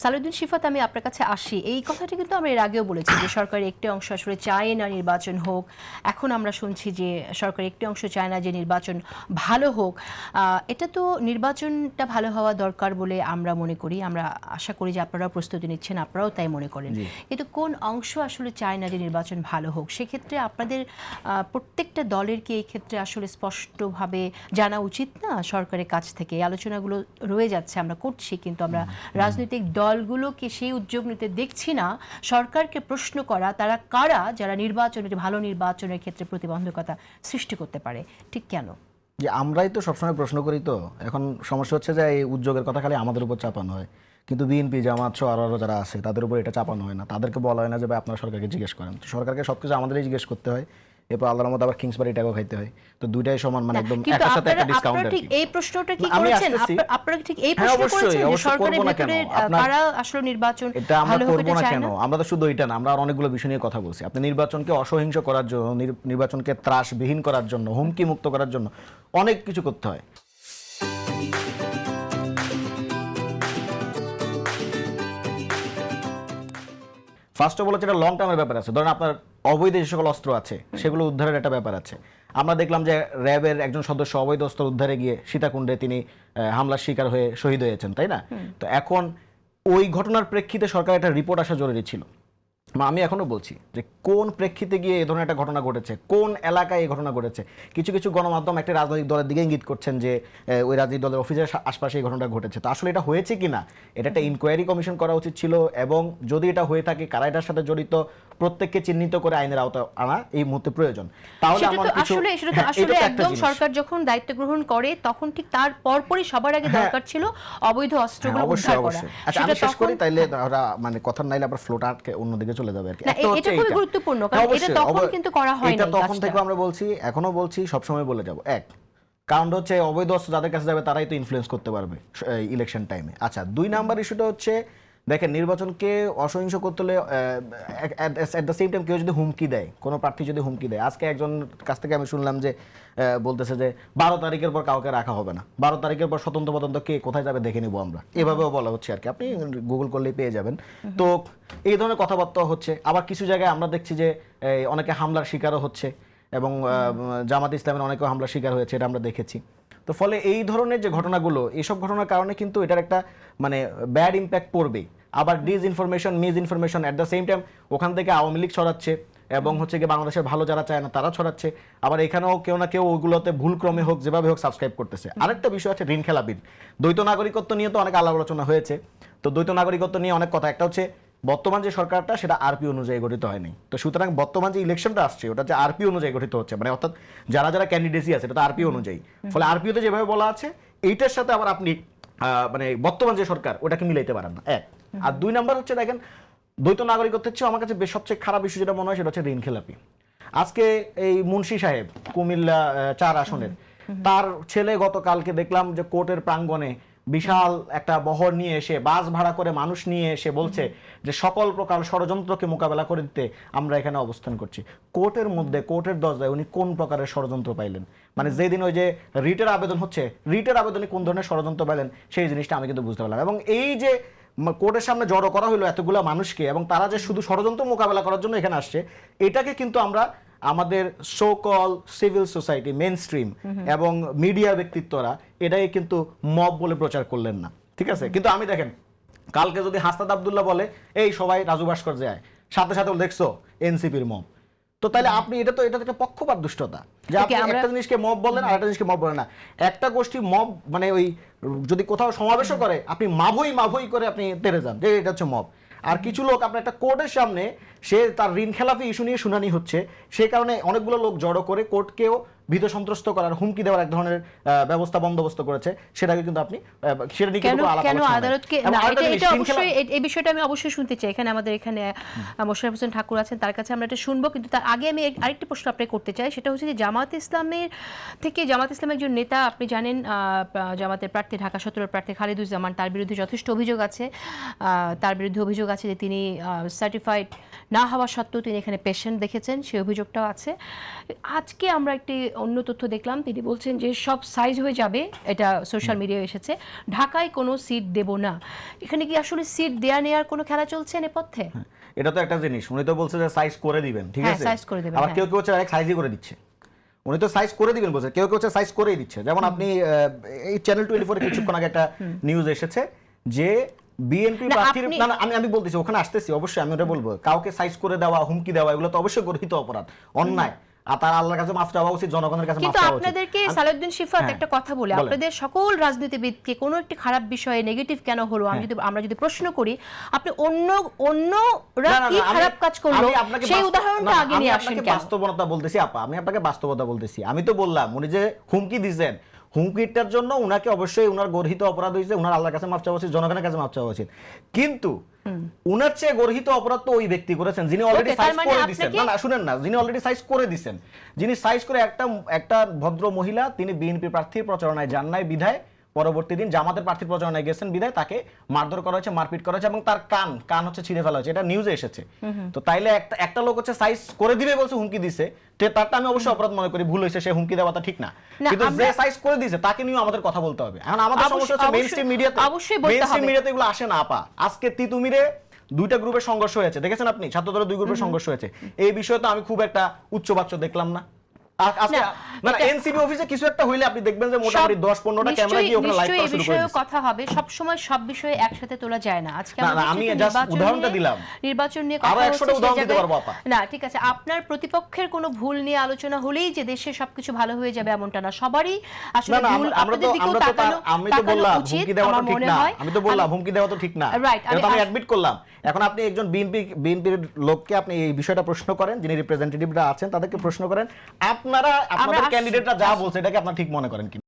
সালাউদ্দিন শিফাত, আমি আপনার কাছে আসি। এই কথাটি কিন্তু আমরা এর আগেও বলেছি যে সরকারের একটি অংশ আসলে চায় না নির্বাচন হোক। এখন আমরা শুনছি যে সরকারের একটি অংশ চায় না যে নির্বাচন ভালো হোক। এটা তো নির্বাচনটা ভালো হওয়া দরকার বলে আমরা মনে করি। আমরা আশা করি যে আপনারাও প্রস্তুতি নিচ্ছেন, আপনারাও তাই মনে করেন। কিন্তু কোন অংশ আসলে চায় না যে নির্বাচন ভালো হোক? সেক্ষেত্রে আপনাদের প্রত্যেকটা দলের কি এই ক্ষেত্রে আসলে স্পষ্টভাবে জানা উচিত না সরকারের কাছ থেকে? এই আলোচনাগুলো রয়ে যাচ্ছে, আমরা করছি, কিন্তু আমরা রাজনৈতিক দলগুলোকে সেই উদ্যোগ নিতে দেখছি না সরকারকে প্রশ্ন করা তারা কারা যারা নির্বাচনের ভালো নির্বাচনের ক্ষেত্রে প্রতিবন্ধকতা সৃষ্টি করতে পারে। ঠিক কেন? যে আমরাই তো সবসময় প্রশ্ন করি। তো এখন সমস্যা হচ্ছে যে এই উদ্যোগের কথা খালি আমাদের উপর চাপানো হয়, কিন্তু বিএনপি জামাত সহ আরও যারা আছে তাদের উপর এটা চাপানো হয় না। তাদেরকে বলা হয় না যে ভাই আপনারা সরকারকে জিজ্ঞেস করেন। তো সরকারকে সবকিছু আমাদেরই জিজ্ঞেস করতে হয়, এরপর আল্লাহর মতো আবার কিংসবাড়ি টাকাও খাইতে হয়। তো দুইটাই সমান, মানে একদম একটার সাথে একটা ডিসকাউন্ট। ঠিক এই প্রশ্নটা কি করেছেন আপনারা? ঠিক এই প্রশ্ন করেছেন যে সরকারের ভিতরে কারা আসলে নির্বাচন এটা আমরা ভালো করব হতে না চায় কেন? না? আমরা তো শুধু এটা না, আমরা আর অনেকগুলো বিষয় নিয়ে কথা বলছি। আপনি নির্বাচনকে অসহিংস করার জন্য, নির্বাচনকে ত্রাসবিহীন করার জন্য, হুমকি মুক্ত করার জন্য অনেক কিছু করতে হয়। ফার্স্ট অফ অল এটা লং টার্মের ব্যাপার আছে। ধরেন আপনার অবৈধ যে সকল অস্ত্র আছে সেগুলো উদ্ধারের একটা ব্যাপার আছে। আমরা দেখলাম যে র্যাবের একজন সদস্য অবৈধ অস্ত্র উদ্ধারে গিয়ে সীতাকুণ্ডে তিনি হামলার শিকার হয়ে শহীদ হয়েছেন, তাই না? তো এখন ওই ঘটনার প্রেক্ষিতে সরকার একটা রিপোর্ট আসা জরুরি ছিল। আমি এখনো বলছি যে কোন প্রেক্ষিতে গিয়ে এই ধরনের একটা ঘটনা ঘটেছে, কোন এলাকায় এই ঘটনা ঘটেছে। কিছু কিছু গণমাধ্যম একটা রাজনৈতিক দলের দিকে ইঙ্গিত করছেন যে ওই রাজনৈতিক দলের অফিসের আশপাশে এই ঘটনাটা ঘটেছে। তো আসলে এটা হয়েছে কিনা, এটা একটা ইনকোয়ারি কমিশন করা উচিত ছিল, এবং যদি এটা হয়ে থাকে কারা এটার সাথে জড়িত প্রত্যেককে চিহ্নিত করে আইনের আওতায় আনা এই মুহূর্তে প্রয়োজন। তাহলে আমার কিছু আসলে একদম সরকার যখন দায়িত্ব গ্রহণ করে তখন ঠিক তার পরপরই সবার আগে দরকার ছিল অবৈধ অস্ত্রগুলো উদ্ধার করা। আচ্ছা, আমি শেষ করি, তাইলে ওরা মানে কথা নাইলে আবার ফ্লোটা আটকে অন্যদিকে চলে যাবে আর কি। এটা খুব গুরুত্বপূর্ণ, কারণ এটা তখন কিন্তু করা হয় না। এটা তখন থেকে আমরা বলছি, এখনো বলছি, সবসময় বলে যাব। এক কারণ হচ্ছে অবৈধ অস্ত্র যাদের কাছে যাবে তারাই তো ইনফ্লুয়েন্স করতে পারবে ইলেকশন টাইমে। আচ্ছা, 2 নাম্বার ইস্যুটা হচ্ছে, দেখেন নির্বাচনকে অসহিংস করতে হলে অ্যাট দ্য সেম টাইম কেউ যদি হুমকি দেয়, কোনো প্রার্থী যদি হুমকি দেয়, আজকে একজন কাছ থেকে আমি শুনলাম যে বলতেছে যে 12 তারিখের পর কাউকে রাখা হবে না, 12 তারিখের পর স্বতন্ত্র পতন্ত্র কে কোথায় যাবে দেখে নিব আমরা, এভাবেও বলা হচ্ছে আর কি। আপনি গুগল করলেই পেয়ে যাবেন। তো এই ধরনের কথাবার্তা হচ্ছে। আবার কিছু জায়গায় আমরা দেখছি যে অনেকে হামলার শিকারও হচ্ছে, এবং জামাত ইসলামের অনেকেও হামলার শিকার হয়েছে, এটা আমরা দেখেছি। তো ফলে এই ধরনের যে ঘটনাগুলো, এইসব ঘটনার কারণে কিন্তু এটার একটা মানে ব্যাড ইম্প্যাক্ট পড়বে। আবার disinformation, misinformation at the same time ওখান থেকে আওয়ামী লীগ ছড়াচ্ছে, এবং হচ্ছে কি বাংলাদেশের ভালো যারা চায় না তারা ছড়াচ্ছে। আবার এখানেও কেউ না কেউ ওইগুলোতে ভুলক্রমে হোক যেভাবে হোক সাবস্ক্রাইব করতেছে। আরেকটা বিষয় আছে ঋণ খেলাপি। দ্বৈত নাগরিকত্ব নিয়ে তো অনেক আলাপ আলোচনা হয়েছে। তো দ্বৈত নাগরিকত্ব নিয়ে অনেক কথা। একটা হচ্ছে বর্তমান যে সরকারটা সেটা আরপি অনুযায়ী গঠিত হয়নি। তো সুতরাং বর্তমান যে ইলেকশনটা আসছে ওটা যে আরপি অনুযায়ী গঠিত হচ্ছে, মানে অর্থাৎ যারা যারা ক্যান্ডিডেসি আছে এটা তো আরপি অনুযায়ী। ফলে আরপিওতে যেভাবে বলা আছে এইটার সাথে আবার আপনি মানে বর্তমান যে সরকার ওটাকে মিলাইতে পারেন না। এক আর 2 নাম্বার হচ্ছে, দেখেন দ্বৈত নাগরিকত্বের চেয়ে আমার কাছে সবচেয়ে খারাপ ইস্যু যেটা মনে হয় সেটা হচ্ছে ঋণ খেলাপি। আজকে এই মুন্সি সাহেব কুমিল্লা 4 আসনের, তার ছেলে গতকালকে দেখলাম যে কোর্টের প্রাঙ্গণে বিশাল একটা বহর নিয়ে এসে, বাস ভাড়া করে মানুষ নিয়ে এসে বলছে যে সকল প্রকার ষড়যন্ত্রকে মোকাবেলা করে দিতে আমরা এখানে অবস্থান করছি। কোর্টের মধ্যে, কোর্টের দরজায় উনি কোন প্রকারের ষড়যন্ত্র পাইলেন? মানে যেদিন ওই যে রিটের আবেদন হচ্ছে, রিটের আবেদনে কোন ধরনের ষড়যন্ত্র পাইলেন সেই জিনিসটা আমি কিন্তু বুঝতে পারলাম। এবং এই যে কোর্টের সামনে জড়ো করা হলো এতগুলো মানুষকে, এবং তারা যে শুধু ষড়যন্ত্র মোকাবেলা করার জন্য এখানে আসছে, এটাকে কিন্তু আমরা আমাদের so call civil society, mainstream এবং মিডিয়া ব্যক্তিত্বরা এটাই কিন্তু মব বলে প্রচার করলেন না, ঠিক আছে? কিন্তু আমি দেখেন কালকে যদি হাসনাত আব্দুল্লাহ বলে এই সবাই রাজু ভাস্কর্যে যায়, সাথে সাথে দেখছো এনসিপির মব, তো তাহলে আপনি এটা তো একটা পক্ষপাত দুষ্টতা যে আপনি একটা জিনিসকে মব বলেন আর একটা জিনিসকে মব বলেন না। একটা গোষ্ঠী মব মানে ওই যদি কোথাও সমাবেশও করে আপনি মাভই করে আপনি তেড়ে যান যে এটা হচ্ছে মব। আর কিছু লোক আপনার একটা কোর্টের সামনে, সে তার ঋণ খেলাপি ইস্যু নিয়ে শুনানি হচ্ছে, সেই কারণে অনেকগুলো লোক জড়ো করে কোর্টকেও ভীত সন্ত্রস্ত করার, হুমকি দেওয়ার এক ধরনের ব্যবস্থা বন্দোবস্ত করেছে। সেটাকে কিন্তু আপনি সেটা নিয়ে কিন্তু আলাপ কেন আদালতকে এটা অবশ্যই এই বিষয়টা আমি অবশ্যই শুনতে চাই। এখানে আমাদের এখানে মোশাররফ হোসেন ঠাকুর আছেন, তার কাছে আমরা এটা শুনবো। কিন্তু তার আগে আমি আরেকটি প্রশ্ন আপনাকে করতে চাই। সেটা হচ্ছে যে জামাত ইসলামের একজন নেতা, আপনি জানেন জামাতের প্রার্থী, ঢাকা 17 প্রার্থী খালিদুজ্জামান, তার বিরুদ্ধে যথেষ্ট অভিযোগ আছে। তার বিরুদ্ধে অভিযোগ আছে যে তিনি সার্টিফাইড না হওয়া সত্ত্বেও তিনি এখানে পেশেন্ট দেখেছেন, সেই অভিযোগটাও আছে। আজকে আমরা একটি অন্য তথ্য দেখলাম, তিনি বলছেন যে সব সাইজ হয়ে যাবে, এটা সোশ্যাল মিডিয়ায় এসেছে, ঢাকায় কোনো সিট দেব না। এখানে কি আসলে সিট দেয়া নেওয়ার কোনো খেলা চলছে নেপথ্যে? এটা তো একটা জিনিস, উনি তো বলছে যে সাইজ করে দিবেন, ঠিক হ্যাঁ, আছে, size করে দিবেন, আবার হ্যাঁ। কেউ কেউ হচ্ছে ডাইরেক্ট সাইজই করে দিচ্ছে। উনি তো সাইজ করে দিবেন বলছে, কেউ কেউ হচ্ছে সাইজ করেই দিচ্ছে। যেমন আপনি এই চ্যানেল 24 এ কিছুক্ষণ আগে একটা নিউজ এসেছে যে বিএনপি না, প্রার্থীর, আপনি- না না, আমি বলতেছি, ওখানে আসতেছি, অবশ্যই আমি ওটা বলবো। কাউকে সাইজ করে দেওয়া, হুমকি দেওয়া, এগুলো তো অবশ্যই গর্হিত অপরাধ, অন্যায়। আর তার আল্লাহর কাছে মাফ চাওয়া উচিত, জনগণের কাছে মাফ কিন্তু চাওয়া উচিত। আপনাদেরকে সালাউদ্দিন শিফাত হ্যাঁ, একটা কথা বলে, বলেন। আপনাদের সকল রাজনীতিবিদকে কোনো একটি খারাপ বিষয়ে নেগেটিভ কেন হলো আমরা যদি প্রশ্ন করি, আপনি অন্যরা না, না, কি না, খারাপ কাজ করলো আমি আপনাকে সেই বাস্তব- উদাহরণটা না, আগে আমি নিয়ে আসেন আপনাকে কেন? বাস্তবতা বলতেছি আপা, আমি আপনাকে বাস্তবতা বলতেছি। আমি তো বললাম উনি যে হুমকি দিয়েছেন, হুমকিটার জন্য উনাকে অবশ্যই উনার গর্হিত অপরাধ হয়েছে, উনার আল্লাহর কাছে মাফ চাওয়া উচিত, জনগণের কাছে মাফ চাওয়া উচিত। কিন্তু উনার চেয়ে গর্হিত অপরাধ তো ওই ব্যক্তি করেছেন যিনি অলরেডি Okay, তার সাইজ মানে করে দিয়েছেন। আপনাকে- না না, শুনেন না, যিনি অলরেডি সাইজ করে দিয়েছেন, যিনি সাইজ করে একটা ভদ্র মহিলা, তিনি বিএনপি প্রার্থীর প্রচারণায় যান নাই বিধায় পরবর্তী দিন জামাতের প্রার্থীর প্রচারণায় গেছেন বিধায় তাকে মারধর করা হয়েছে, মারপিট করা হয়েছে এবং তার কান হচ্ছে ছিঁড়ে ফেলা হয়েছে, এটা নিউজে এসেছে। তো তাইলে একটা লোক হচ্ছে সাইজ করে দিবে বলছে, হুমকি দিছে, তারটা আমি অবশ্যই অপরাধ মনে করি, ভুল হয়েছে, সে হুমকি দেওয়াটা ঠিক না। না, কিন্তু যে আমরা- সাইজ করে দিয়েছে তাকে নিয়ে আমাদের কথা বলতে হবে। এখন আমাদের সমস্যা হচ্ছে মেইনস্ট্রিম মিডিয়াতে, অবশ্যই বলতে মেইনস্ট্রিম হবে। মিডিয়াতে এগুলো আসে না আপা। আজকে তিতুমিরে দুইটা গ্রুপের সংঘর্ষ হয়েছে, দেখেছেন আপনি, ছাত্রদলের দুই গ্রুপের সংঘর্ষ হয়েছে। এই বিষয়ে তো আমি খুব একটা উচ্চবাচ্য দেখলাম না। আজকে না, না এটা- এনসিবি অফিসে কিছু একটা হইলে আপনি দেখবেন যে মোটামুটি 10-15টা ক্যামেরা দিয়ে ওখানে লাইভ নিশ্চয়ই করা এই শুরু করে বিষয়ে দিয়েছে। কথা হবে, সব সময় সব বিষয়ে একসাথে তোলা যায় না। আজকে না, না, আমাদের আমি যেহেতু just উদাহরণটা দিলাম। নির্বাচন নিয়ে আরো কথা 100টা হচ্ছে, সেই উদাহরণ দিতে জায়গায়- পারবো আপা। না, ঠিক আছে, আপনার প্রতিপক্ষের কোনো ভুল নিয়ে আলোচনা হলেই যে দেশে সবকিছু ভালো হয়ে যাবে এমনটা না। সবারই আসলে না না, ভুল আমরা তো আপনাদের দিকেও আমি তো তাকানো বললাম উচিত, হুমকি দেওয়া আমার তো ঠিক মনে না, হয়। আমি তো বললাম হুমকি দেওয়া তো ঠিক না, Right, এটা তো আমি অ্যাডমিট করলাম। এখন আপনি একজন বিএনপির লোককে আপনি এই বিষয়টা প্রশ্ন করেন, যিনি রিপ্রেজেন্টেটিভরা আছেন তাদেরকে প্রশ্ন করেন, আপনাদের আসছি। ক্যান্ডিডেটরা যা বলছে এটাকে আপনারা ঠিক মনে করেন কি?